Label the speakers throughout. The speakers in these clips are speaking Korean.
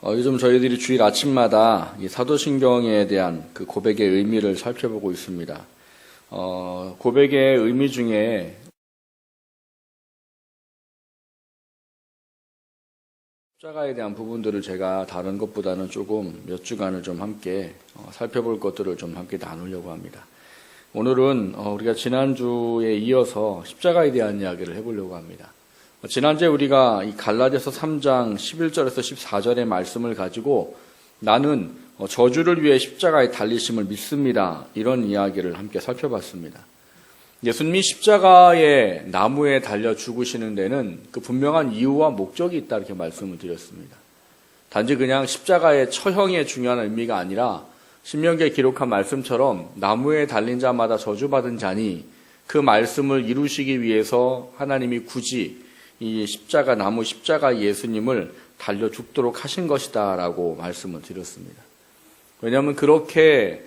Speaker 1: 요즘 저희들이 주일 아침마다 이 사도신경에 대한 그 고백의 의미를 살펴보고 있습니다. 고백의 의미 중에 십자가에 대한 부분들을 제가 다른 것보다는 조금 몇 주간을 좀 함께 살펴볼 것들을 좀 함께 나누려고 합니다. 오늘은 우리가 지난주에 이어서 십자가에 대한 이야기를 해보려고 합니다. 지난주에 우리가 이 갈라디아서 3장 11절에서 14절의 말씀을 가지고 나는 저주를 위해 십자가에 달리심을 믿습니다. 이런 이야기를 함께 살펴봤습니다. 예수님이 십자가에 나무에 달려 죽으시는 데는 그 분명한 이유와 목적이 있다 이렇게 말씀을 드렸습니다. 단지 그냥 십자가의 처형의 중요한 의미가 아니라 신명기에 기록한 말씀처럼 나무에 달린 자마다 저주받은 자니 그 말씀을 이루시기 위해서 하나님이 굳이 이 나무 십자가 예수님을 달려 죽도록 하신 것이다 라고 말씀을 드렸습니다. 왜냐하면 그렇게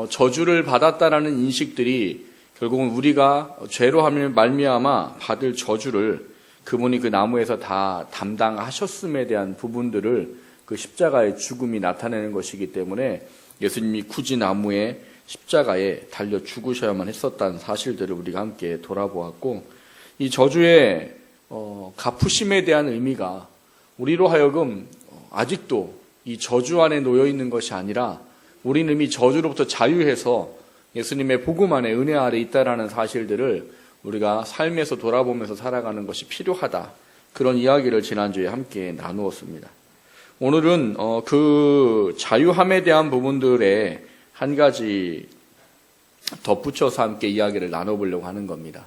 Speaker 1: 저주를 받았다라는 인식들이 결국은 우리가 죄로 말미암아 받을 저주를 그분이 그 나무에서 다 담당하셨음에 대한 부분들을 그 십자가의 죽음이 나타내는 것이기 때문에 예수님이 굳이 나무에 십자가에 달려 죽으셔야만 했었다는 사실들을 우리가 함께 돌아보았고, 이 저주의 갚으심에 대한 의미가 우리로 하여금 아직도 이 저주 안에 놓여 있는 것이 아니라 우리는 이미 저주로부터 자유해서 예수님의 복음 안에 은혜 아래 있다라는 사실들을 우리가 삶에서 돌아보면서 살아가는 것이 필요하다. 그런 이야기를 지난주에 함께 나누었습니다. 오늘은 그 자유함에 대한 부분들에 한 가지 덧붙여서 함께 이야기를 나눠보려고 하는 겁니다.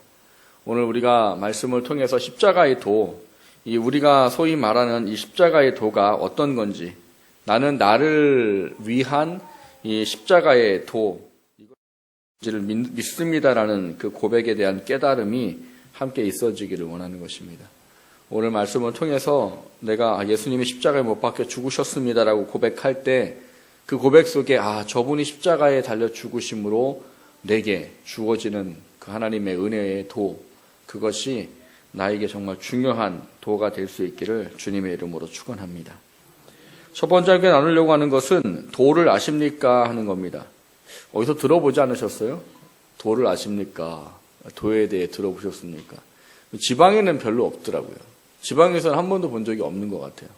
Speaker 1: 오늘 우리가 말씀을 통해서 십자가의 도, 우리가 소위 말하는 이 십자가의 도가 어떤 건지, 나는 나를 위한 이 십자가의 도를 믿습니다라는 그 고백에 대한 깨달음이 함께 있어지기를 원하는 것입니다. 오늘 말씀을 통해서 내가 예수님이 십자가에 못 박혀 죽으셨습니다라고 고백할 때 그 고백 속에 저분이 십자가에 달려 죽으심으로 내게 주어지는 그 하나님의 은혜의 도, 그것이 나에게 정말 중요한 도가 될 수 있기를 주님의 이름으로 축원합니다. 첫 번째 함께 나누려고 하는 것은 도를 아십니까 하는 겁니다. 어디서 들어보지 않으셨어요? 도를 아십니까? 도에 대해 들어보셨습니까? 지방에는 별로 없더라고요. 지방에서는 한 번도 본 적이 없는 것 같아요.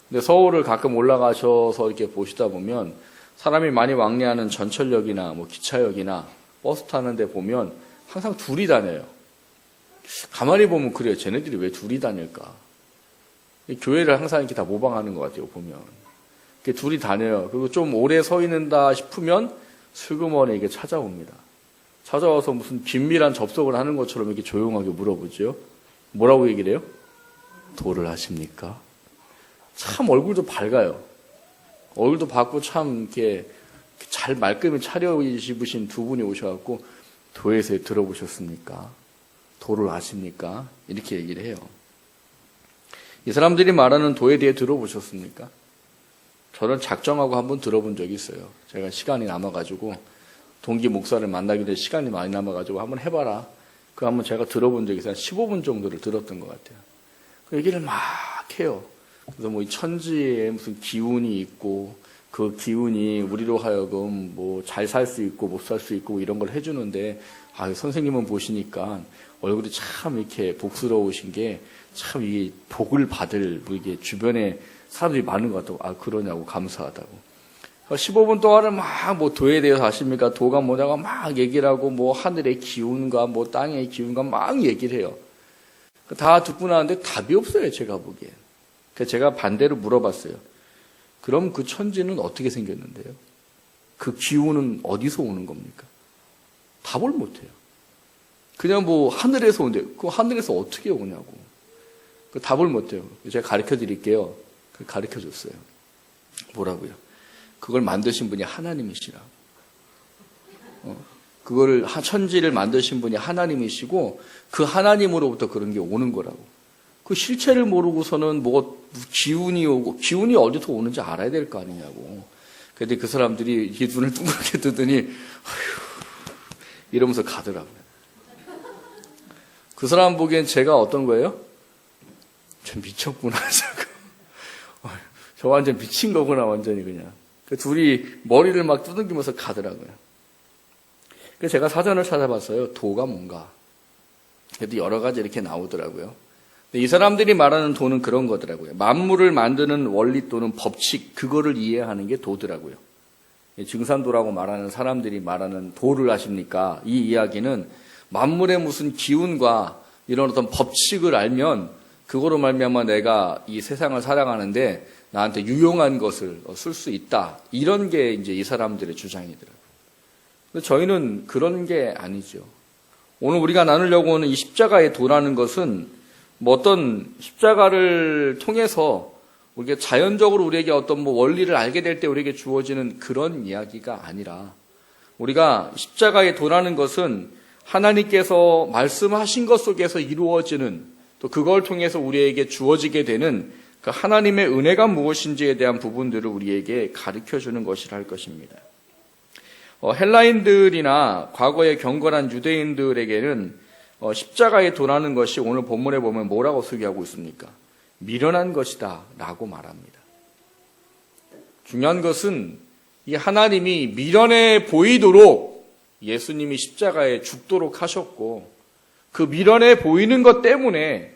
Speaker 1: 근데 서울을 가끔 올라가셔서 이렇게 보시다 보면 사람이 많이 왕래하는 전철역이나 기차역이나 버스 타는데 보면 항상 둘이 다녀요. 가만히 보면 그래요. 쟤네들이 왜 둘이 다닐까? 교회를 항상 이렇게 다 모방하는 것 같아요. 보면 이렇게 둘이 다녀요. 그리고 좀 오래 서 있는다 싶으면 슬그머니 이게 찾아옵니다. 찾아와서 무슨 긴밀한 접속을 하는 것처럼 이렇게 조용하게 물어보죠. 뭐라고 얘기를 해요? 도를 아십니까? 참 얼굴도 밝아요. 얼굴도 밝고 참 이렇게 잘 말끔히 차려입으신 두 분이 오셔갖고 도에서 들어보셨습니까? 도를 아십니까? 이렇게 얘기를 해요. 이 사람들이 말하는 도에 대해 들어보셨습니까? 저는 작정하고 한번 들어본 적이 있어요. 제가 시간이 남아가지고 동기 목사를 만나기 전에 시간이 많이 남아가지고 한번 해봐라. 그 한번 제가 들어본 적이 있어요. 한 15분 정도를 들었던 것 같아요. 그 얘기를 막 해요. 그래서 이 천지에 무슨 기운이 있고 그 기운이 우리로 하여금 잘 살 수 있고 못 살 수 있고 이런 걸 해주는데 선생님은 보시니까 얼굴이 참 이렇게 복스러우신 게 참 이게 복을 받을 이게 주변에 사람들이 많은 것 같다고 그러냐고 감사하다고. 15분 동안은 막 도에 대해서 아십니까? 도가 뭐냐고 막 얘기를 하고 하늘의 기운과 땅의 기운과 막 얘기를 해요. 다 듣고 나는데 답이 없어요. 제가 보기엔. 그래서 제가 반대로 물어봤어요. 그럼 그 천지는 어떻게 생겼는데요? 그 기운은 어디서 오는 겁니까? 답을 못해요. 그냥 하늘에서 온대요. 그 하늘에서 어떻게 오냐고. 그 답을 못해요. 제가 가르쳐 드릴게요. 가르쳐 줬어요. 뭐라고요? 그걸 만드신 분이 하나님이시라고. 그거를 천지를 만드신 분이 하나님이시고 그 하나님으로부터 그런 게 오는 거라고. 그 실체를 모르고서는 기운이 오고 기운이 어디서 오는지 알아야 될 거 아니냐고. 근데 그 사람들이 이 눈을 둥그렇게 뜨더니 이러면서 가더라고요. 그 사람 보기엔 제가 어떤 거예요? 저 미쳤구나. 저 완전 미친 거구나, 완전히 그냥. 그 둘이 머리를 막 두들기면서 가더라고요. 그래서 제가 사전을 찾아봤어요. 도가 뭔가. 그래도 여러 가지 이렇게 나오더라고요. 근데 이 사람들이 말하는 도는 그런 거더라고요. 만물을 만드는 원리 또는 법칙, 그거를 이해하는 게 도더라고요. 증산도라고 말하는 사람들이 말하는 도를 아십니까? 이 이야기는 만물의 무슨 기운과 이런 어떤 법칙을 알면 그거로 말미암아 내가 이 세상을 살아가는데 나한테 유용한 것을 쓸 수 있다. 이런 게 이제 이 사람들의 주장이더라고요. 근데 저희는 그런 게 아니죠. 오늘 우리가 나누려고 하는 이 십자가의 도라는 것은 뭐 어떤 십자가를 통해서 우리가 자연적으로 우리에게 어떤 뭐 원리를 알게 될 때 우리에게 주어지는 그런 이야기가 아니라 우리가 십자가의 도라는 것은 하나님께서 말씀하신 것 속에서 이루어지는 또 그걸 통해서 우리에게 주어지게 되는 그 하나님의 은혜가 무엇인지에 대한 부분들을 우리에게 가르쳐주는 것이라 할 것입니다. 헬라인들이나 과거의 경건한 유대인들에게는 십자가의 도라는 것이 오늘 본문에 보면 뭐라고 소개하고 있습니까? 미련한 것이다 라고 말합니다. 중요한 것은 이 하나님이 미련해 보이도록 예수님이 십자가에 죽도록 하셨고 그 미련해 보이는 것 때문에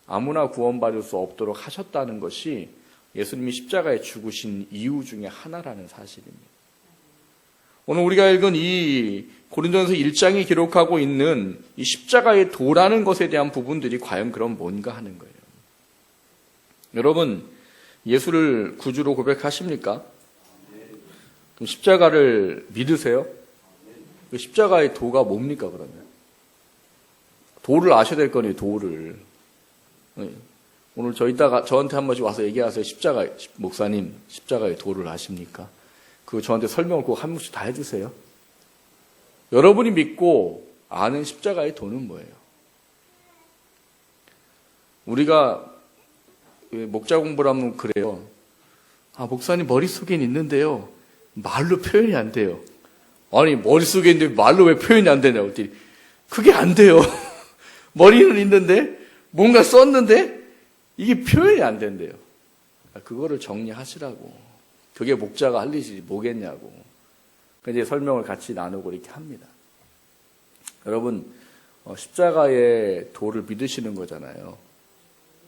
Speaker 1: 아무나 구원받을 수 없도록 하셨다는 것이 예수님이 십자가에 죽으신 이유 중에 하나라는 사실입니다. 오늘 우리가 읽은 이 고린도전서 1장이 기록하고 있는 이 십자가의 도라는 것에 대한 부분들이 과연 그럼 뭔가 하는 거예요. 여러분, 예수를 구주로 고백하십니까? 그럼 십자가를 믿으세요? 그 십자가의 도가 뭡니까, 그러면? 도를 아셔야 될 거니, 도를. 오늘 저한테 한 번씩 와서 얘기하세요. 목사님, 십자가의 도를 아십니까? 그거 저한테 설명을 꼭 한 번씩 다 해주세요. 여러분이 믿고 아는 십자가의 도는 뭐예요? 우리가 목자 공부를 하면 그래요. 목사님 머릿속엔 있는데요. 말로 표현이 안 돼요. 아니, 머릿속에 있는데 말로 왜 표현이 안 되냐고. 그게 안 돼요. 머리는 있는데, 뭔가 썼는데, 이게 표현이 안 된대요. 그거를 정리하시라고. 그게 목자가 할 일이 뭐겠냐고. 이제 설명을 같이 나누고 이렇게 합니다. 여러분, 십자가의 도를 믿으시는 거잖아요.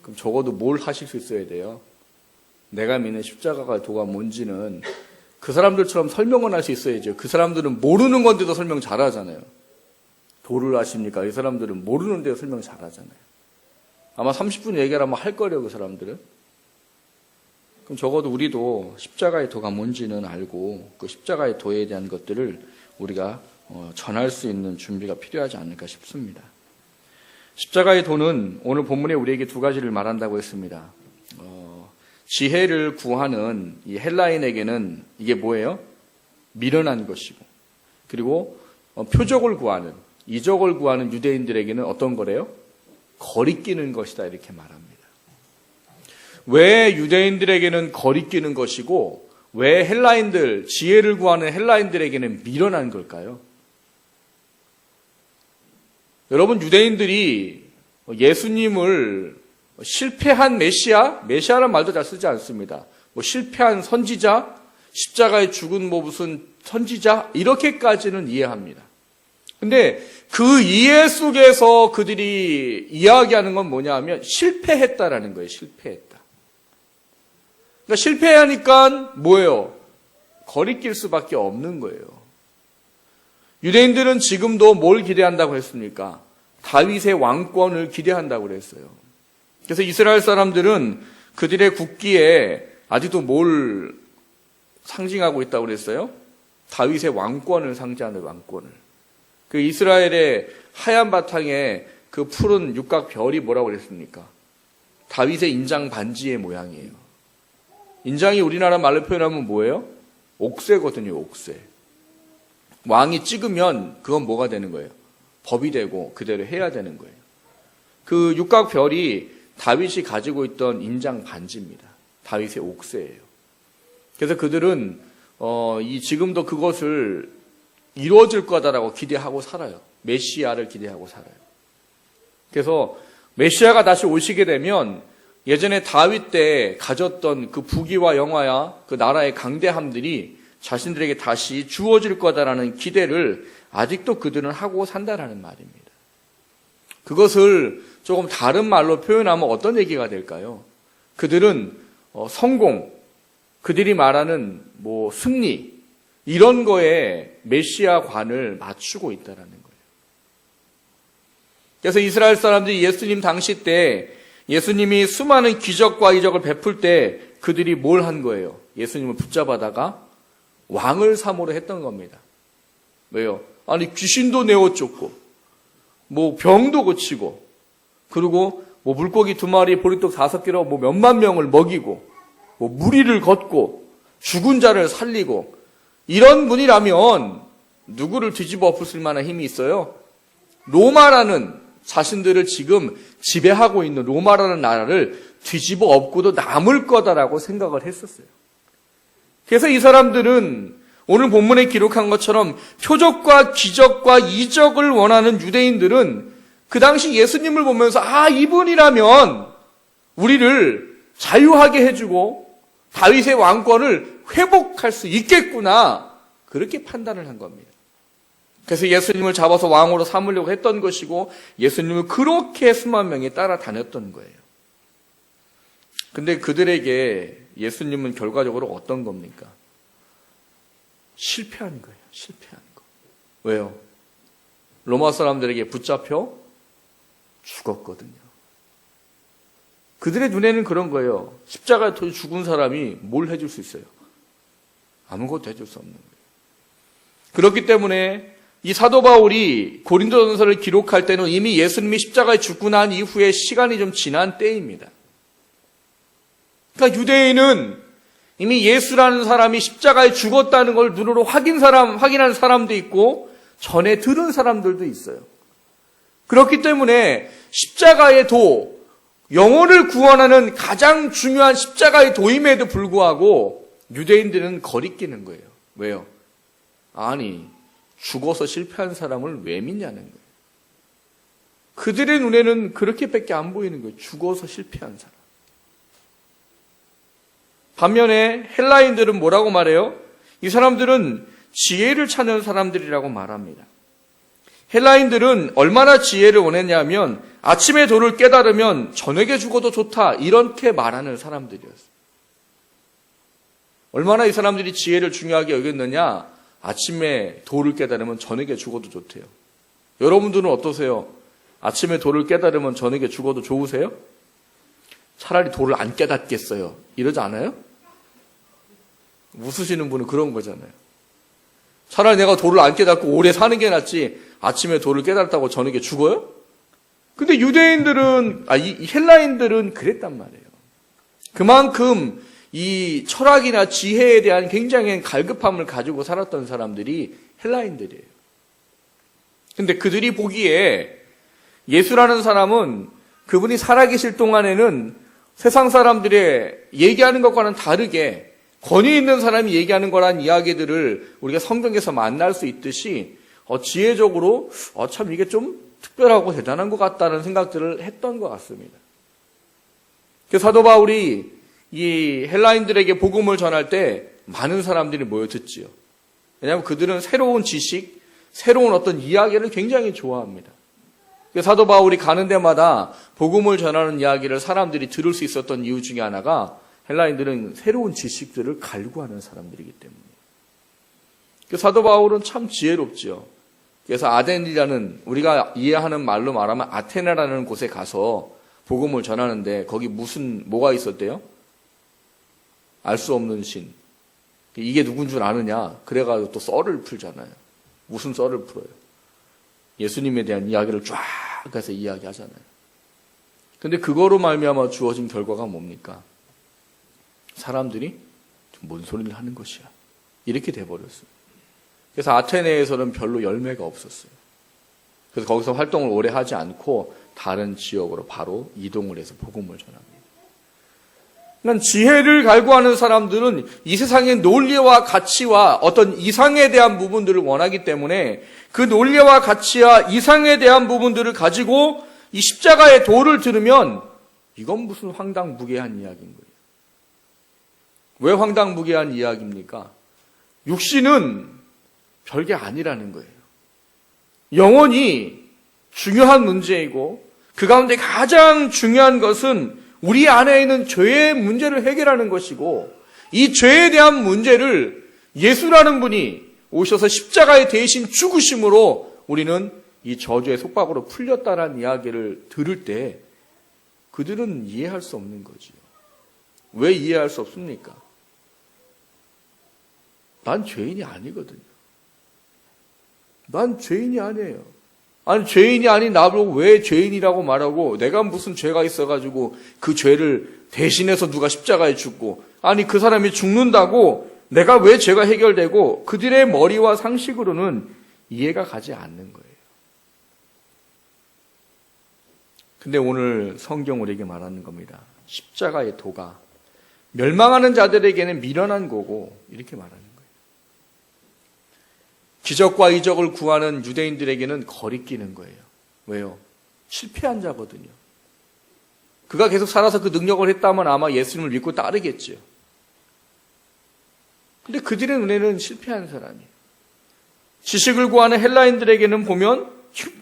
Speaker 1: 그럼 적어도 뭘 하실 수 있어야 돼요? 내가 믿는 십자가가 도가 뭔지는 그 사람들처럼 설명을 할 수 있어야죠. 그 사람들은 모르는 건데도 설명 잘하잖아요. 도를 아십니까? 이 사람들은 모르는데도 설명 잘하잖아요. 아마 30분 얘기하면 할 거래요, 그 사람들은. 그럼 적어도 우리도 십자가의 도가 뭔지는 알고 그 십자가의 도에 대한 것들을 우리가 전할 수 있는 준비가 필요하지 않을까 싶습니다. 십자가의 도는 오늘 본문에 우리에게 두 가지를 말한다고 했습니다. 지혜를 구하는 이 헬라인에게는 이게 뭐예요? 미련한 것이고, 그리고 표적을 구하는, 이적을 구하는 유대인들에게는 어떤 거래요? 거리끼는 것이다, 이렇게 말합니다. 왜 유대인들에게는 거리끼는 것이고 왜 헬라인들, 지혜를 구하는 헬라인들에게는 미련한 걸까요? 여러분, 유대인들이 예수님을 실패한 메시아라는 말도 잘 쓰지 않습니다. 실패한 선지자, 십자가에 죽은 무슨 선지자, 이렇게까지는 이해합니다. 근데 그 이해 속에서 그들이 이야기하는 건 뭐냐 하면 실패했다라는 거예요. 실패했다. 그러니까 실패하니까 뭐예요? 거리낄 수밖에 없는 거예요. 유대인들은 지금도 뭘 기대한다고 했습니까? 다윗의 왕권을 기대한다고 그랬어요. 그래서 이스라엘 사람들은 그들의 국기에 아직도 뭘 상징하고 있다고 그랬어요? 다윗의 왕권을 상징하는 왕권을. 그 이스라엘의 하얀 바탕에 그 푸른 육각 별이 뭐라고 그랬습니까? 다윗의 인장 반지의 모양이에요. 인장이 우리나라 말로 표현하면 뭐예요? 옥새거든요, 옥새. 왕이 찍으면 그건 뭐가 되는 거예요? 법이 되고 그대로 해야 되는 거예요. 그 육각 별이 다윗이 가지고 있던 인장 반지입니다. 다윗의 옥새예요. 그래서 그들은 지금도 그것을 이루어질 거다라고 기대하고 살아요. 메시아를 기대하고 살아요. 그래서 메시아가 다시 오시게 되면 예전에 다윗 때 가졌던 그 부귀와 영화야 그 나라의 강대함들이 자신들에게 다시 주어질 거다라는 기대를 아직도 그들은 하고 산다라는 말입니다. 그것을 조금 다른 말로 표현하면 어떤 얘기가 될까요? 그들은 성공, 그들이 말하는 승리 이런 거에 메시아관을 맞추고 있다라는 거예요. 그래서 이스라엘 사람들이 예수님 당시 때 예수님이 수많은 기적과 이적을 베풀 때 그들이 뭘 한 거예요? 예수님을 붙잡아다가 왕을 삼으로 했던 겁니다. 왜요? 아니 귀신도 내어쫓고 병도 고치고 그리고 물고기 2마리 보리떡 5개로 몇만 명을 먹이고 무리를 걷고 죽은 자를 살리고 이런 분이라면 누구를 뒤집어 엎을 만한 힘이 있어요? 로마라는 자신들을 지금 지배하고 있는 로마라는 나라를 뒤집어 엎고도 남을 거다라고 생각을 했었어요. 그래서 이 사람들은 오늘 본문에 기록한 것처럼 표적과 기적과 이적을 원하는 유대인들은 그 당시 예수님을 보면서 이분이라면 우리를 자유하게 해주고 다윗의 왕권을 회복할 수 있겠구나 그렇게 판단을 한 겁니다. 그래서 예수님을 잡아서 왕으로 삼으려고 했던 것이고 예수님을 그렇게 수만 명이 따라다녔던 거예요. 근데 그들에게 예수님은 결과적으로 어떤 겁니까? 실패한 거예요. 실패한 거. 왜요? 로마 사람들에게 붙잡혀 죽었거든요. 그들의 눈에는 그런 거예요. 십자가에 터져 죽은 사람이 뭘 해줄 수 있어요? 아무것도 해줄 수 없는 거예요. 그렇기 때문에 이 사도 바울이 고린도전서를 기록할 때는 이미 예수님이 십자가에 죽고 난 이후에 시간이 좀 지난 때입니다. 그러니까 유대인은 이미 예수라는 사람이 십자가에 죽었다는 걸 눈으로 확인한 사람도 있고 전에 들은 사람들도 있어요. 그렇기 때문에 십자가의 도, 영혼을 구원하는 가장 중요한 십자가의 도임에도 불구하고 유대인들은 거리끼는 거예요. 왜요? 아니, 죽어서 실패한 사람을 왜 믿냐는 거예요. 그들의 눈에는 그렇게밖에 안 보이는 거예요. 죽어서 실패한 사람. 반면에 헬라인들은 뭐라고 말해요? 이 사람들은 지혜를 찾는 사람들이라고 말합니다. 헬라인들은 얼마나 지혜를 원했냐면 아침에 도를 깨달으면 저녁에 죽어도 좋다 이렇게 말하는 사람들이었어요. 얼마나 이 사람들이 지혜를 중요하게 여겼느냐? 아침에 도를 깨달으면 저녁에 죽어도 좋대요. 여러분들은 어떠세요? 아침에 도를 깨달으면 저녁에 죽어도 좋으세요? 차라리 도를 안 깨닫겠어요. 이러지 않아요? 웃으시는 분은 그런 거잖아요. 차라리 내가 도를 안 깨닫고 오래 사는 게 낫지 아침에 도를 깨달았다고 저녁에 죽어요? 근데 유대인들은, 이 헬라인들은 그랬단 말이에요. 그만큼 이 철학이나 지혜에 대한 굉장히 갈급함을 가지고 살았던 사람들이 헬라인들이에요. 근데 그들이 보기에 예수라는 사람은 그분이 살아계실 동안에는 세상 사람들의 얘기하는 것과는 다르게 권위 있는 사람이 얘기하는 거란 이야기들을 우리가 성경에서 만날 수 있듯이 지혜적으로 참 이게 좀 특별하고 대단한 것 같다는 생각들을 했던 것 같습니다. 그래서 사도 바울이 이 헬라인들에게 복음을 전할 때 많은 사람들이 모여 듣지요. 왜냐하면 그들은 새로운 지식, 새로운 어떤 이야기를 굉장히 좋아합니다. 그래서 사도 바울이 가는 데마다 복음을 전하는 이야기를 사람들이 들을 수 있었던 이유 중에 하나가 헬라인들은 새로운 지식들을 갈구하는 사람들이기 때문에. 그래서 사도 바울은 참 지혜롭지요. 그래서 아덴이라는 우리가 이해하는 말로 말하면 아테네라는 곳에 가서 복음을 전하는데 거기 뭐가 있었대요? 알 수 없는 신. 이게 누군 줄 아느냐? 그래가지고 또 썰을 풀잖아요. 무슨 썰을 풀어요? 예수님에 대한 이야기를 쫙 해서 이야기하잖아요. 근데 그거로 말미암아 주어진 결과가 뭡니까? 사람들이 뭔 소리를 하는 것이야. 이렇게 돼버렸어요. 그래서 아테네에서는 별로 열매가 없었어요. 그래서 거기서 활동을 오래 하지 않고 다른 지역으로 바로 이동을 해서 복음을 전합니다. 그러니까 지혜를 갈구하는 사람들은 이 세상의 논리와 가치와 어떤 이상에 대한 부분들을 원하기 때문에 그 논리와 가치와 이상에 대한 부분들을 가지고 이 십자가의 도를 들으면 이건 무슨 황당무계한 이야기인 거예요. 왜 황당무계한 이야기입니까? 육신은 별게 아니라는 거예요. 영혼이 중요한 문제이고 그 가운데 가장 중요한 것은 우리 안에 있는 죄의 문제를 해결하는 것이고 이 죄에 대한 문제를 예수라는 분이 오셔서 십자가에 대신 죽으심으로 우리는 이 저주의 속박으로 풀렸다는 이야기를 들을 때 그들은 이해할 수 없는 거지요. 왜 이해할 수 없습니까? 난 죄인이 아니거든요. 난 죄인이 아니에요. 아니 죄인이 아닌 나보고 왜 죄인이라고 말하고 내가 무슨 죄가 있어가지고 그 죄를 대신해서 누가 십자가에 죽고 아니 그 사람이 죽는다고 내가 왜 죄가 해결되고 그들의 머리와 상식으로는 이해가 가지 않는 거예요. 근데 오늘 성경 우리에게 말하는 겁니다. 십자가의 도가 멸망하는 자들에게는 미련한 거고 이렇게 말하는 거예요. 기적과 이적을 구하는 유대인들에게는 거리끼는 거예요. 왜요? 실패한 자거든요. 그가 계속 살아서 그 능력을 했다면 아마 예수님을 믿고 따르겠죠. 근데 그들의 눈에는 실패한 사람이에요. 지식을 구하는 헬라인들에게는 보면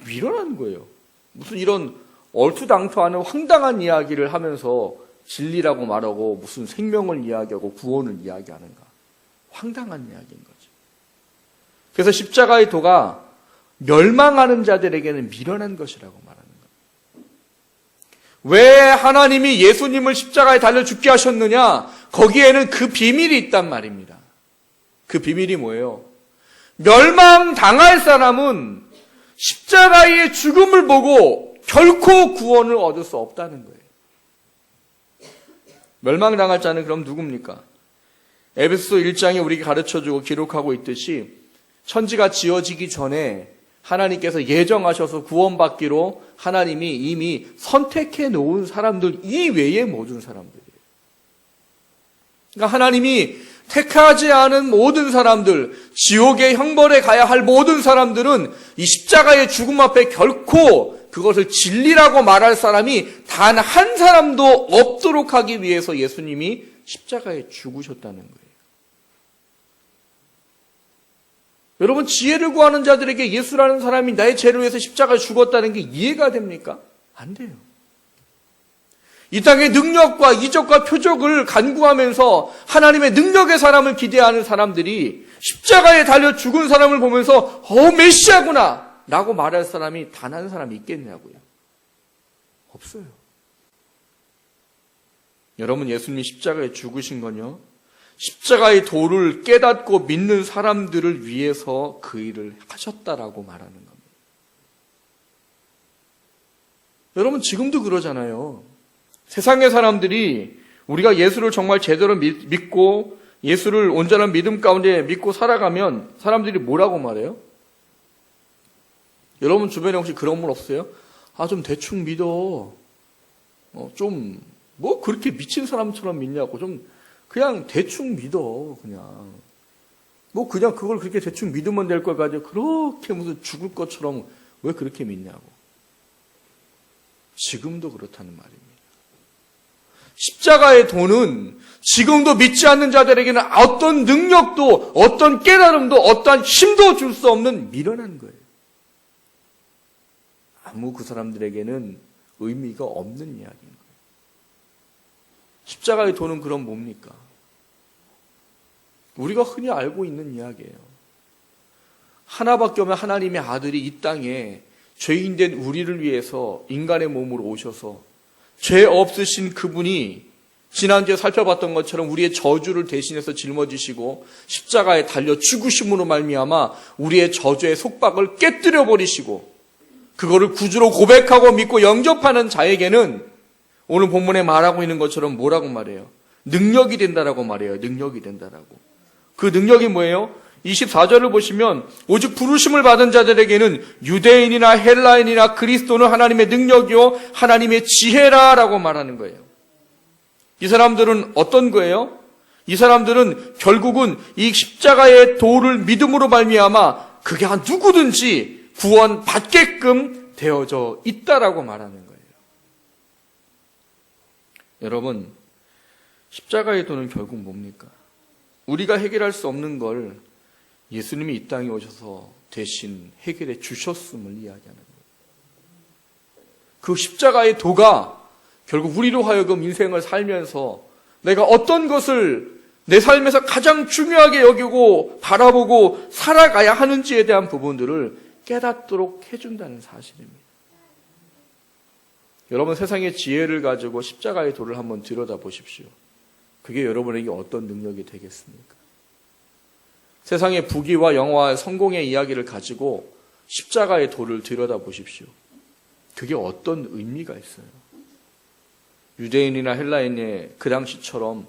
Speaker 1: 미련한 거예요. 무슨 이런 얼토당토하는 황당한 이야기를 하면서 진리라고 말하고 무슨 생명을 이야기하고 구원을 이야기하는가. 황당한 이야기인 거죠. 그래서 십자가의 도가 멸망하는 자들에게는 미련한 것이라고 말하는 거예요. 왜 하나님이 예수님을 십자가에 달려 죽게 하셨느냐? 거기에는 그 비밀이 있단 말입니다. 그 비밀이 뭐예요? 멸망당할 사람은 십자가의 죽음을 보고 결코 구원을 얻을 수 없다는 거예요. 멸망당할 자는 그럼 누굽니까? 에베소서 1장에 우리에게 가르쳐주고 기록하고 있듯이 천지가 지어지기 전에 하나님께서 예정하셔서 구원받기로 하나님이 이미 선택해 놓은 사람들 이외의 모든 사람들이에요. 그러니까 하나님이 택하지 않은 모든 사람들, 지옥의 형벌에 가야 할 모든 사람들은 이 십자가의 죽음 앞에 결코 그것을 진리라고 말할 사람이 단 한 사람도 없도록 하기 위해서 예수님이 십자가에 죽으셨다는 거예요. 여러분, 지혜를 구하는 자들에게 예수라는 사람이 나의 죄를 위해서 십자가에 죽었다는 게 이해가 됩니까? 안 돼요. 이 땅의 능력과 이적과 표적을 간구하면서 하나님의 능력의 사람을 기대하는 사람들이 십자가에 달려 죽은 사람을 보면서 메시아구나 라고 말할 사람이 단 한 사람이 있겠냐고요. 없어요. 여러분, 예수님이 십자가에 죽으신 건요, 십자가의 도를 깨닫고 믿는 사람들을 위해서 그 일을 하셨다라고 말하는 겁니다. 여러분, 지금도 그러잖아요. 세상의 사람들이 우리가 예수를 정말 제대로 믿고 예수를 온전한 믿음 가운데 믿고 살아가면 사람들이 뭐라고 말해요? 여러분 주변에 혹시 그런 분 없어요? 좀 대충 믿어. 뭐 그렇게 미친 사람처럼 믿냐고. 좀 그냥 대충 믿어. 그냥. 뭐 그냥 그걸 그렇게 대충 믿으면 될 걸 가지고 그렇게 무슨 죽을 것처럼 왜 그렇게 믿냐고. 지금도 그렇다는 말입니다. 십자가의 도는 지금도 믿지 않는 자들에게는 어떤 능력도 어떤 깨달음도 어떤 힘도 줄 수 없는 미련한 거예요. 아무 그 사람들에게는 의미가 없는 이야기인 거예요. 십자가의 도는 그럼 뭡니까? 우리가 흔히 알고 있는 이야기예요. 하나밖에 없는 하나님의 아들이 이 땅에 죄인된 우리를 위해서 인간의 몸으로 오셔서 죄 없으신 그분이 지난주에 살펴봤던 것처럼 우리의 저주를 대신해서 짊어지시고 십자가에 달려 죽으심으로 말미암아 우리의 저주의 속박을 깨뜨려 버리시고 그거를 구주로 고백하고 믿고 영접하는 자에게는 오늘 본문에 말하고 있는 것처럼 뭐라고 말해요? 능력이 된다라고 말해요. 능력이 된다라고. 그 능력이 뭐예요? 24절을 보시면 오직 부르심을 받은 자들에게는 유대인이나 헬라인이나 그리스도는 하나님의 능력이요 하나님의 지혜라라고 말하는 거예요. 이 사람들은 어떤 거예요? 이 사람들은 결국은 이 십자가의 도를 믿음으로 말미암아 그게 누구든지 구원받게끔 되어져 있다라고 말하는 거예요. 여러분, 십자가의 도는 결국 뭡니까? 우리가 해결할 수 없는 걸 예수님이 이 땅에 오셔서 대신 해결해 주셨음을 이야기하는 거예요. 그 십자가의 도가 결국 우리로 하여금 인생을 살면서 내가 어떤 것을 내 삶에서 가장 중요하게 여기고 바라보고 살아가야 하는지에 대한 부분들을 깨닫도록 해준다는 사실입니다. 여러분, 세상의 지혜를 가지고 십자가의 도를 한번 들여다보십시오. 그게 여러분에게 어떤 능력이 되겠습니까? 세상의 부귀와 영화와 성공의 이야기를 가지고 십자가의 도를 들여다보십시오. 그게 어떤 의미가 있어요? 유대인이나 헬라인의 그 당시처럼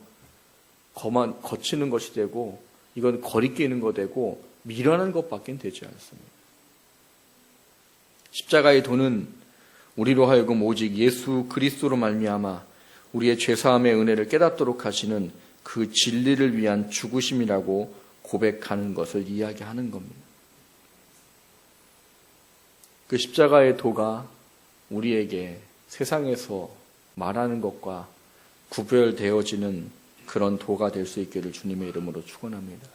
Speaker 1: 거치는 것이 되고 이건 거리끼는 거 되고 미련한 것밖에 되지 않습니다. 십자가의 도는 우리로 하여금 오직 예수 그리스도로 말미암아 우리의 죄사함의 은혜를 깨닫도록 하시는 그 진리를 위한 죽으심이라고 고백하는 것을 이야기하는 겁니다. 그 십자가의 도가 우리에게 세상에서 말하는 것과 구별되어지는 그런 도가 될 수 있기를 주님의 이름으로 축원합니다.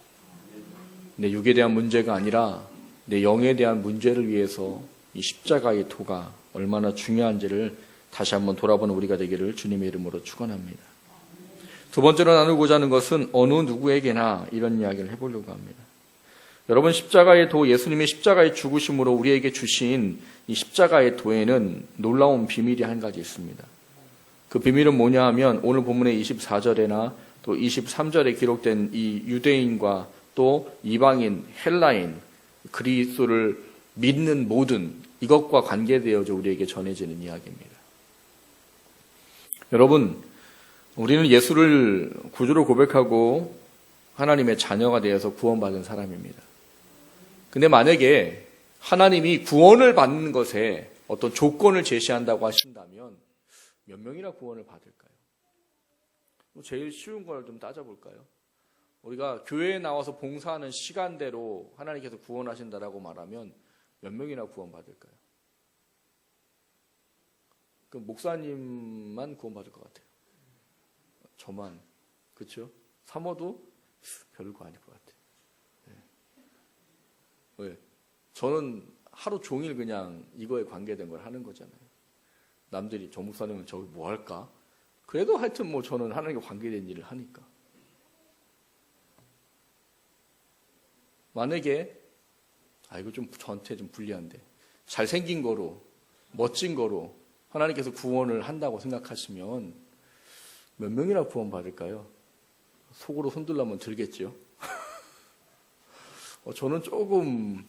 Speaker 1: 내 육에 대한 문제가 아니라 내 영에 대한 문제를 위해서 이 십자가의 도가 얼마나 중요한지를 다시 한번 돌아보는 우리가 되기를 주님의 이름으로 축원합니다. 두 번째로 나누고자 하는 것은 어느 누구에게나 이런 이야기를 해보려고 합니다. 여러분, 십자가의 도, 예수님의 십자가의 죽으심으로 우리에게 주신 이 십자가의 도에는 놀라운 비밀이 한 가지 있습니다. 그 비밀은 뭐냐 하면 오늘 본문의 24절에나 또 23절에 기록된 이 유대인과 또 이방인, 헬라인, 그리스도를 믿는 모든 이것과 관계되어져 우리에게 전해지는 이야기입니다. 여러분, 우리는 예수를 구주로 고백하고 하나님의 자녀가 되어서 구원받은 사람입니다. 근데 만약에 하나님이 구원을 받는 것에 어떤 조건을 제시한다고 하신다면 몇 명이나 구원을 받을까요? 제일 쉬운 걸 좀 따져볼까요? 우리가 교회에 나와서 봉사하는 시간대로 하나님께서 구원하신다라고 말하면 몇 명이나 구원받을까요? 그 목사님만 구원받을 것 같아요. 저만. 그렇죠? 사모도 별거 아닐 것 같아요. 네. 왜? 저는 하루 종일 그냥 이거에 관계된 걸 하는 거잖아요. 남들이 저 목사님은 저기 뭐 할까? 그래도 하여튼 뭐 저는 하나님과 관계된 일을 하니까. 만약에 이거 좀 저한테 좀 불리한데 잘생긴 거로 멋진 거로 하나님께서 구원을 한다고 생각하시면 몇 명이나 구원 받을까요? 속으로 손들라면 들겠죠. 저는 조금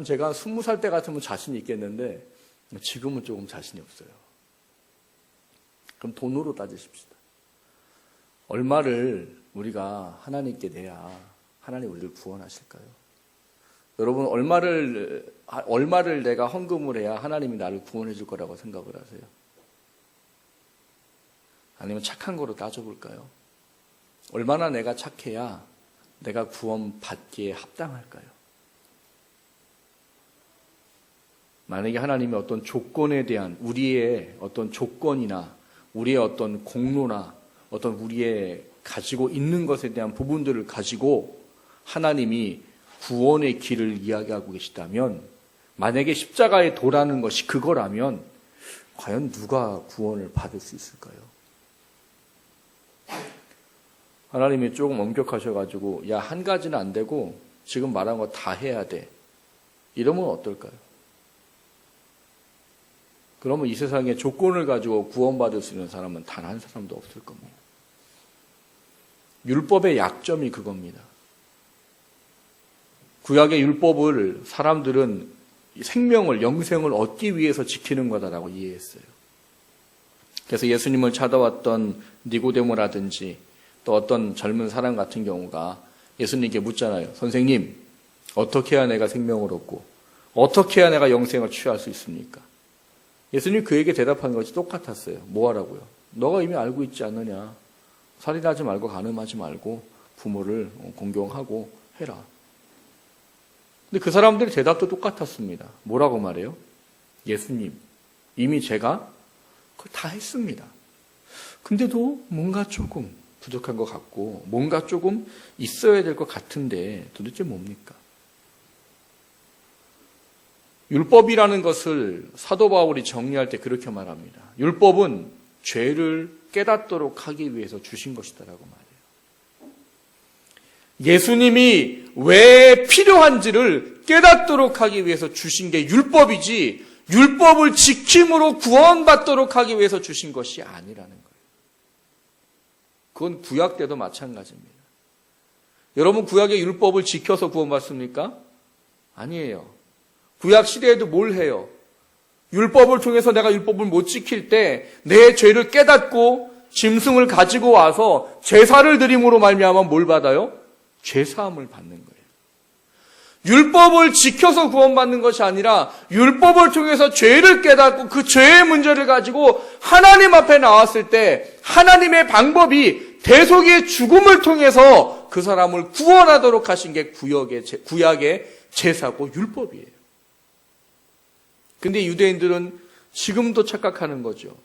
Speaker 1: 제가 한 20살 때 같으면 자신이 있겠는데 지금은 조금 자신이 없어요. 그럼 돈으로 따지십시다. 얼마를 우리가 하나님께 내야 하나님 우리를 구원하실까요? 여러분, 얼마를 내가 헌금을 해야 하나님이 나를 구원해 줄 거라고 생각을 하세요? 아니면 착한 거로 따져볼까요? 얼마나 내가 착해야 내가 구원받기에 합당할까요? 만약에 하나님이 어떤 조건에 대한 우리의 어떤 조건이나 우리의 어떤 공로나 어떤 우리의 가지고 있는 것에 대한 부분들을 가지고 하나님이 구원의 길을 이야기하고 계시다면, 만약에 십자가에 도라는 것이 그거라면 과연 누가 구원을 받을 수 있을까요? 하나님이 조금 엄격하셔가지고 야, 한 가지는 안 되고 지금 말한 거 다 해야 돼, 이러면 어떨까요? 그러면 이 세상에 조건을 가지고 구원받을 수 있는 사람은 단 한 사람도 없을 겁니다. 율법의 약점이 그겁니다. 구약의 율법을 사람들은 생명을, 영생을 얻기 위해서 지키는 거다라고 이해했어요. 그래서 예수님을 찾아왔던 니고데모라든지 또 어떤 젊은 사람 같은 경우가 예수님께 묻잖아요. 선생님, 어떻게 해야 내가 생명을 얻고 어떻게 해야 내가 영생을 취할 수 있습니까? 예수님 그에게 대답한 것이 똑같았어요. 뭐 하라고요? 너가 이미 알고 있지 않느냐. 살인하지 말고 간음하지 말고 부모를 공경하고 해라. 근데 그 사람들의 대답도 똑같았습니다. 뭐라고 말해요? 예수님, 이미 제가 그걸 다 했습니다. 근데도 뭔가 조금 부족한 것 같고 뭔가 조금 있어야 될 것 같은데 도대체 뭡니까? 율법이라는 것을 사도 바울이 정리할 때 그렇게 말합니다. 율법은 죄를 깨닫도록 하기 위해서 주신 것이다라고 말해요. 예수님이 왜 필요한지를 깨닫도록 하기 위해서 주신 게 율법이지 율법을 지킴으로 구원받도록 하기 위해서 주신 것이 아니라는 거예요. 그건 구약 때도 마찬가지입니다. 여러분 구약의 율법을 지켜서 구원받습니까? 아니에요. 구약 시대에도 뭘 해요? 율법을 통해서 내가 율법을 못 지킬 때 내 죄를 깨닫고 짐승을 가지고 와서 제사를 드림으로 말미암아 뭘 받아요? 죄사함을 받는 거예요. 율법을 지켜서 구원받는 것이 아니라 율법을 통해서 죄를 깨닫고 그 죄의 문제를 가지고 하나님 앞에 나왔을 때 하나님의 방법이 대속의 죽음을 통해서 그 사람을 구원하도록 하신 게 구약의 제사고 율법이에요. 근데 유대인들은 지금도 착각하는 거죠.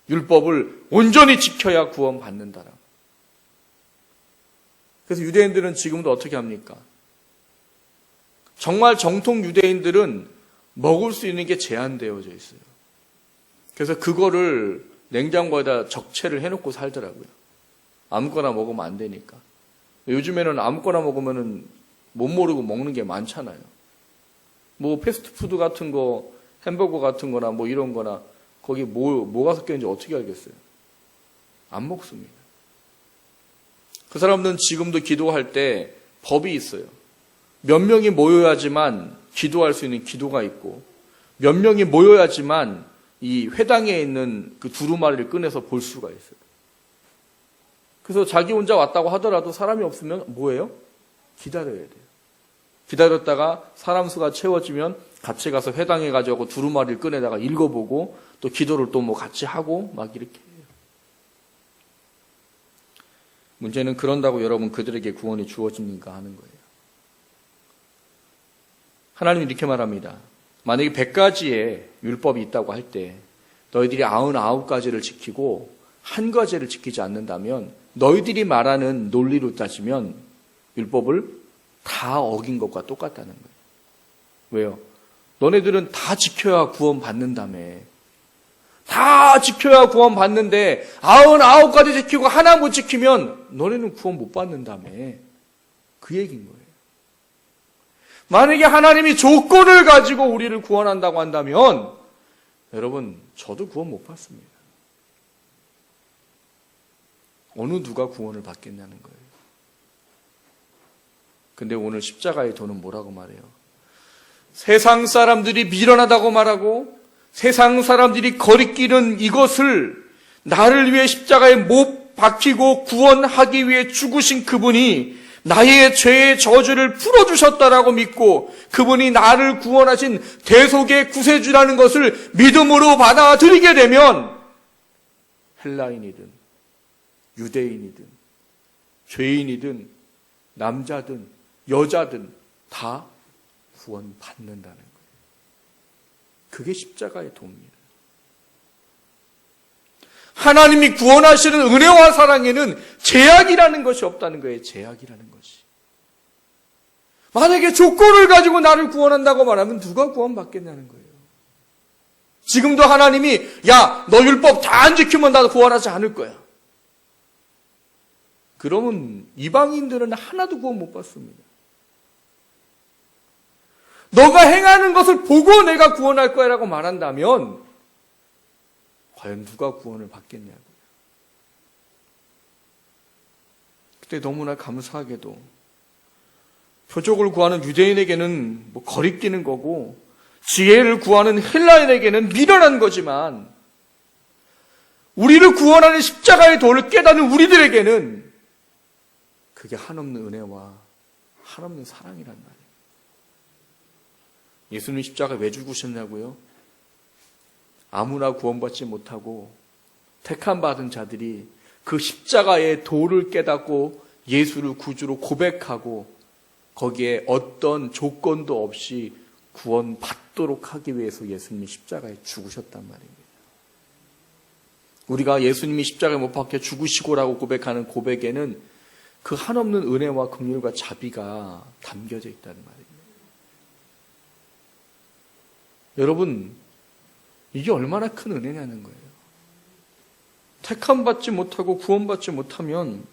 Speaker 1: 율법을 온전히 지켜야 구원받는다라고. 그래서 유대인들은 지금도 어떻게 합니까? 정말 정통 유대인들은 먹을 수 있는 게 제한되어져 있어요. 그래서 그거를 냉장고에다 적채를 해놓고 살더라고요. 아무거나 먹으면 안 되니까. 요즘에는 아무거나 먹으면 못 모르고 먹는 게 많잖아요. 뭐 패스트푸드 같은 거, 햄버거 같은 거나 뭐 이런 거나 거기 뭐가 섞여 있는지 어떻게 알겠어요? 안 먹습니다. 그 사람들은 지금도 기도할 때 법이 있어요. 몇 명이 모여야지만 기도할 수 있는 기도가 있고 몇 명이 모여야지만 이 회당에 있는 그 두루마리를 꺼내서 볼 수가 있어요. 그래서 자기 혼자 왔다고 하더라도 사람이 없으면 뭐예요? 기다려야 돼요. 기다렸다가 사람 수가 채워지면 같이 가서 회당에 가져가고 두루마리를 꺼내다가 읽어보고 또 기도를 또 뭐 같이 하고 막 이렇게 해요. 문제는 그런다고 여러분 그들에게 구원이 주어집니까 하는 거예요. 하나님이 이렇게 말합니다. 만약에 100가지의 율법이 있다고 할 때 너희들이 99가지를 지키고 한 가지를 지키지 않는다면 너희들이 말하는 논리로 따지면 율법을 다 어긴 것과 똑같다는 거예요. 왜요? 너네들은 다 지켜야 구원받는다며. 다 지켜야 구원받는데 99가지 지키고 하나 못 지키면 너네는 구원 못 받는다며. 그 얘기인 거예요. 만약에 하나님이 조건을 가지고 우리를 구원한다고 한다면 여러분 저도 구원 못 받습니다. 어느 누가 구원을 받겠냐는 거예요. 근데 오늘 십자가의 도는 뭐라고 말해요? 세상 사람들이 미련하다고 말하고 세상 사람들이 거리끼는 이것을 나를 위해 십자가에 못 박히고 구원하기 위해 죽으신 그분이 나의 죄의 저주를 풀어주셨다라고 믿고 그분이 나를 구원하신 대속의 구세주라는 것을 믿음으로 받아들이게 되면 헬라인이든 유대인이든 죄인이든 남자든 여자든 다 구원받는다는 거예요. 그게 십자가의 도입니다. 하나님이 구원하시는 은혜와 사랑에는 제약이라는 것이 없다는 거예요. 제약이라는 것이. 만약에 조건을 가지고 나를 구원한다고 말하면 누가 구원받겠냐는 거예요. 지금도 하나님이 야, 너 율법 다 안 지키면 나도 구원하지 않을 거야. 그러면 이방인들은 하나도 구원 못 받습니다. 너가 행하는 것을 보고 내가 구원할 거야 라고 말한다면 과연 누가 구원을 받겠냐고요. 그때 너무나 감사하게도 표적을 구하는 유대인에게는 뭐 거리끼는 거고 지혜를 구하는 헬라인에게는 미련한 거지만 우리를 구원하는 십자가의 도를 깨닫는 우리들에게는 그게 한없는 은혜와 한없는 사랑이란 말이에요. 예수님 십자가 왜 죽으셨냐고요? 아무나 구원받지 못하고 택함 받은 자들이 그 십자가의 도를 깨닫고 예수를 구주로 고백하고 거기에 어떤 조건도 없이 구원받도록 하기 위해서 예수님이 십자가에 죽으셨단 말입니다. 우리가 예수님이 십자가에 못 박혀 죽으시고라고 고백하는 고백에는 그 한없는 은혜와 긍휼과 자비가 담겨져 있다는 말입니다. 여러분, 이게 얼마나 큰 은혜냐는 거예요. 택함받지 못하고 구원받지 못하면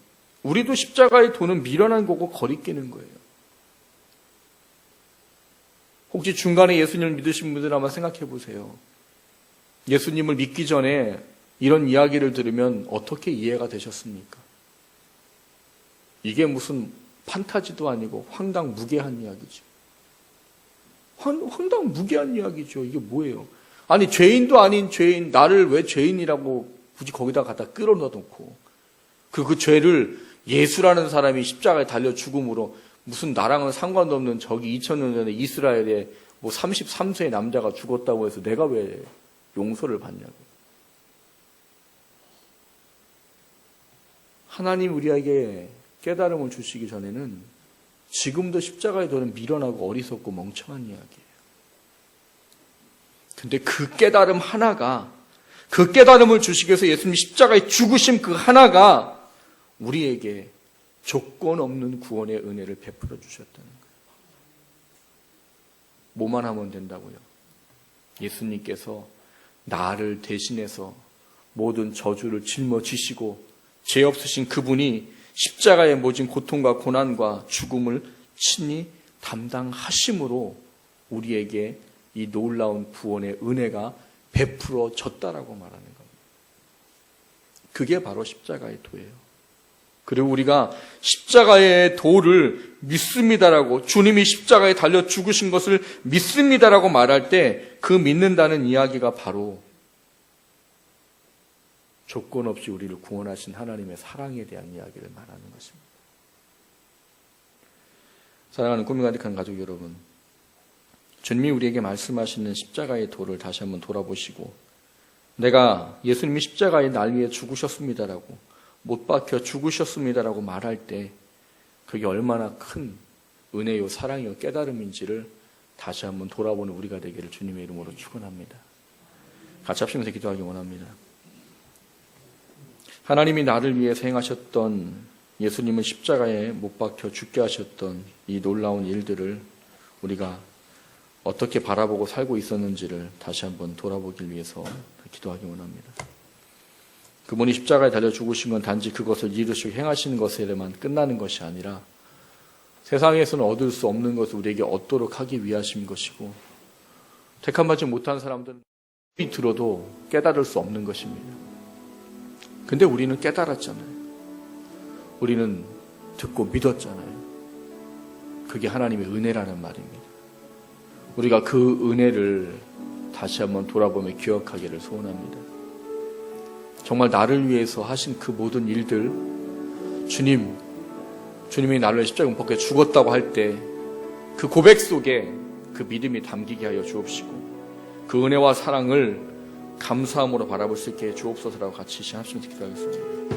Speaker 1: 우리도 십자가의 도는 미련한 거고 거리끼는 거예요. 혹시 중간에 예수님을 믿으신 분들 한번 생각해 보세요. 예수님을 믿기 전에 이런 이야기를 들으면 어떻게 이해가 되셨습니까? 이게 무슨 판타지도 아니고 황당무계한 이야기죠. 황당무계한 이야기죠. 이게 뭐예요? 아니, 죄인도 아닌 죄인, 나를 왜 죄인이라고 굳이 거기다 갖다 끌어넣어놓고 그 죄를 예수라는 사람이 십자가에 달려 죽음으로 무슨 나랑은 상관도 없는 저기 2000년 전에 이스라엘에 뭐 33세의 남자가 죽었다고 해서 내가 왜 용서를 받냐고. 하나님 우리에게 깨달음을 주시기 전에는 지금도 십자가의 도는 미련하고 어리석고 멍청한 이야기예요. 근데 그 깨달음 하나가, 그 깨달음을 주시기 위해서 예수님 십자가에 죽으심 그 하나가 우리에게 조건 없는 구원의 은혜를 베풀어 주셨다는 거예요. 뭐만 하면 된다고요? 예수님께서 나를 대신해서 모든 저주를 짊어지시고 죄 없으신 그분이 십자가의 모진 고통과 고난과 죽음을 친히 담당하심으로 우리에게 이 놀라운 구원의 은혜가 베풀어졌다라고 말하는 겁니다. 그게 바로 십자가의 도예요. 그리고 우리가 십자가의 도를 믿습니다라고, 주님이 십자가에 달려 죽으신 것을 믿습니다라고 말할 때 그 믿는다는 이야기가 바로 조건 없이 우리를 구원하신 하나님의 사랑에 대한 이야기를 말하는 것입니다. 사랑하는 꿈이 가득한 가족 여러분, 주님이 우리에게 말씀하시는 십자가의 도를 다시 한번 돌아보시고, 내가 예수님이 십자가에 날 위해 죽으셨습니다라고, 못 박혀 죽으셨습니다라고 말할 때 그게 얼마나 큰 은혜요 사랑이요 깨달음인지를 다시 한번 돌아보는 우리가 되기를 주님의 이름으로 축원합니다. 같이 합심해서 기도하기 원합니다. 하나님이 나를 위해서 행하셨던, 예수님은 십자가에 못 박혀 죽게 하셨던 이 놀라운 일들을 우리가 어떻게 바라보고 살고 있었는지를 다시 한번 돌아보길 위해서 기도하기 원합니다. 그분이 십자가에 달려 죽으신 건 단지 그것을 이루시고 행하시는 것에만 끝나는 것이 아니라 세상에서는 얻을 수 없는 것을 우리에게 얻도록 하기 위하신 것이고, 택함받지 못한 사람들은 들어도 깨달을 수 없는 것입니다. 근데 우리는 깨달았잖아요. 우리는 듣고 믿었잖아요. 그게 하나님의 은혜라는 말입니다. 우리가 그 은혜를 다시 한번 돌아보며 기억하기를 소원합니다. 정말 나를 위해서 하신 그 모든 일들, 주님이 나를 십자가에 못 박혀 죽었다고 할 때 그 고백 속에 그 믿음이 담기게 하여 주옵시고, 그 은혜와 사랑을 감사함으로 바라볼 수 있게 해 주옵소서라고 같이 시합심에서 기도하겠습니다.